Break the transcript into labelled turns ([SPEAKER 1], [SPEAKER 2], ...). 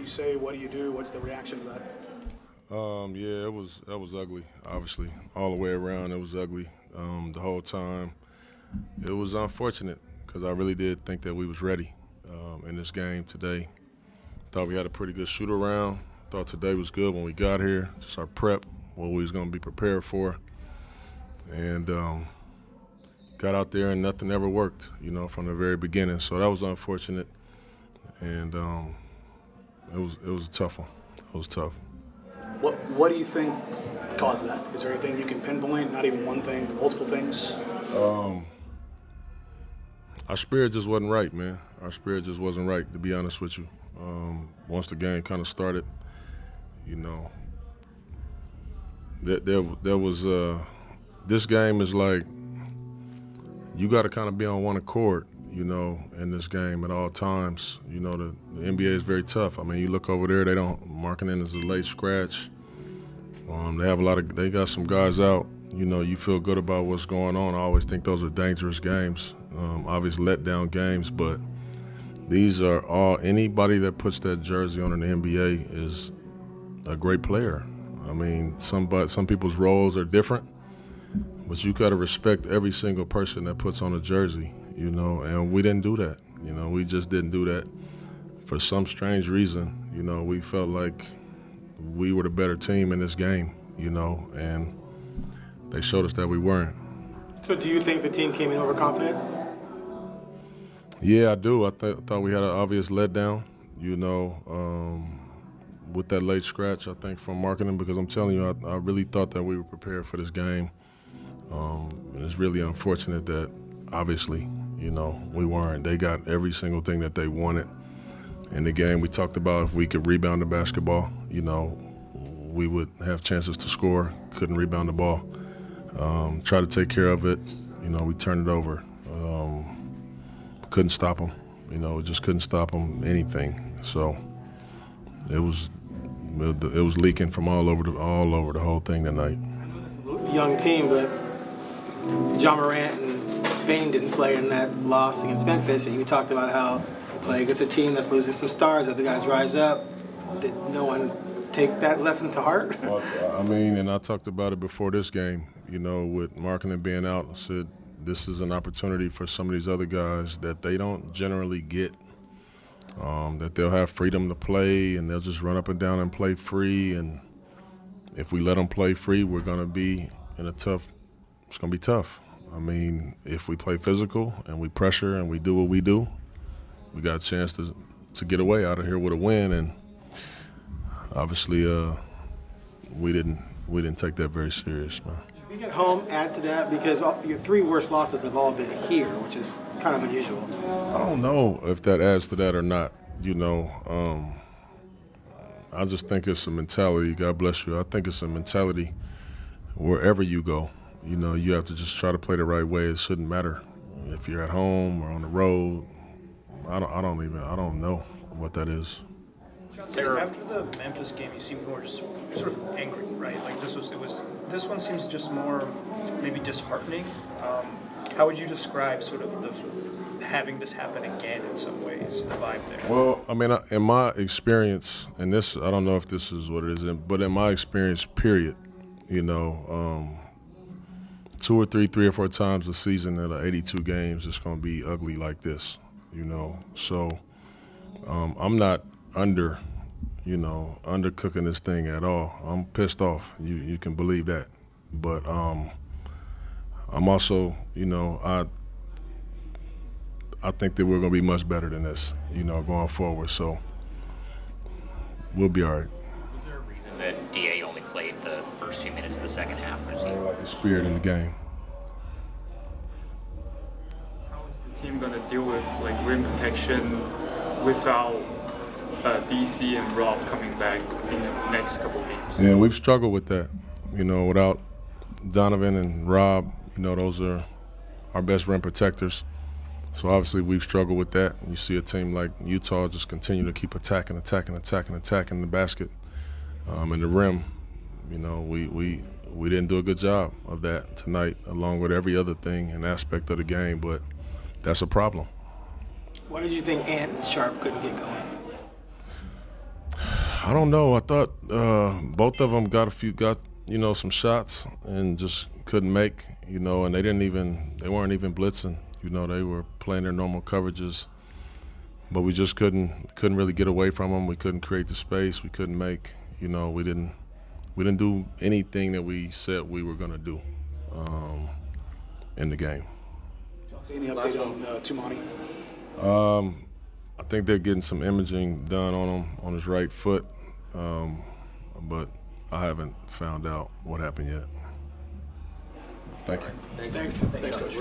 [SPEAKER 1] say? What do you do? What's the reaction to that?
[SPEAKER 2] Yeah, that was ugly. Obviously, all the way around, it was ugly. The whole time, it was unfortunate because I really did think that we was ready in this game today. Thought we had a pretty good shoot around. Thought today was good when we got here. Just our prep, what we was going to be prepared for, and got out there and nothing ever worked. From the very beginning. So that was unfortunate, and it was a tough one. It was tough.
[SPEAKER 1] What do you think caused that? Is there anything you can pinpoint? Not even one thing, multiple things?
[SPEAKER 2] Our spirit just wasn't right, man. Our spirit just wasn't right, to be honest with you. Once the game kind of started, there was this game is like you got to kind of be on one accord, in this game at all times. The NBA is very tough. I mean, you look over there, marketing is a late scratch. They got some guys out. You feel good about what's going on. I always think those are dangerous games, obviously letdown games, but these are all, anybody that puts that jersey on in the NBA is a great player. I mean, some people's roles are different, but you got to respect every single person that puts on a jersey, and we didn't do that. We just didn't do that. For some strange reason, we felt like we were the better team in this game, and they showed us that we weren't.
[SPEAKER 3] So do you think the team came in overconfident?
[SPEAKER 2] Yeah, I do. I thought we had an obvious letdown, with that late scratch, I think, from marketing, because I'm telling you, I really thought that we were prepared for this game. And it's really unfortunate that, obviously, we weren't. They got every single thing that they wanted in the game. We talked about if we could rebound the basketball, we would have chances to score. Couldn't rebound the ball. Try to take care of it. We turned it over. Couldn't stop them. Just couldn't stop them, anything. So it was leaking from all over the whole thing tonight.
[SPEAKER 3] I know this is a young team, but John Morant and Bane didn't play in that loss against Memphis, and you talked about how you play against a team that's losing some stars, other guys rise up. Did no one take that lesson to heart?
[SPEAKER 2] I mean, and I talked about it before this game, with marketing being out. I said this is an opportunity for some of these other guys that they don't generally get, that they'll have freedom to play and they'll just run up and down and play free. And if we let them play free, we're going to be it's going to be tough. I mean, if we play physical and we pressure and we do what we do, we got a chance to get away out of here with a win. And obviously, we didn't take that very serious, man.
[SPEAKER 3] Being at home, add to that, because your three worst losses have all been here, which is kind of unusual.
[SPEAKER 2] I don't know if that adds to that or not. I just think it's a mentality. God bless you. I think it's a mentality wherever you go. You have to just try to play the right way. It shouldn't matter if you're at home or on the road. I don't know what that is.
[SPEAKER 4] After the Memphis game, you seemed more sort of angry, right? Like this one seems just more maybe disheartening. How would you describe sort of having this happen again in some ways, the vibe there?
[SPEAKER 2] Well, I mean, in my experience, and this, I don't know if this is what it is, but in my experience, period, 2 or 3 or 4 times a season out of 82 games, it's going to be ugly like this, So I'm not undercooking this thing at all. I'm pissed off. You can believe that. But I'm also, I think that we're going to be much better than this, going forward. So we'll be all right.
[SPEAKER 5] Was there a reason that DA only played the first 2 minutes of the second half?
[SPEAKER 2] I like the spirit in the game.
[SPEAKER 6] How is the team going to deal with rim protection without DC and Rob coming back in the next couple games?
[SPEAKER 2] Yeah, we've struggled with that. Without Donovan and Rob, those are our best rim protectors. So obviously we've struggled with that. You see a team like Utah just continue to keep attacking the basket and the rim. We didn't do a good job of that tonight, along with every other thing and aspect of the game, but that's a problem.
[SPEAKER 3] Why did you think Ant and Sharp couldn't get going?
[SPEAKER 2] I don't know. I thought both of them got some shots and just couldn't make, and they weren't even blitzing. They were playing their normal coverages, but we just couldn't really get away from them. We couldn't create the space. We couldn't make. We didn't do anything that we said we were going to do in the game.
[SPEAKER 1] Chauncey, any update on Tumani?
[SPEAKER 2] I think they're getting some imaging done on him on his right foot, but I haven't found out what happened yet. Thank you.
[SPEAKER 1] Thanks, Coach.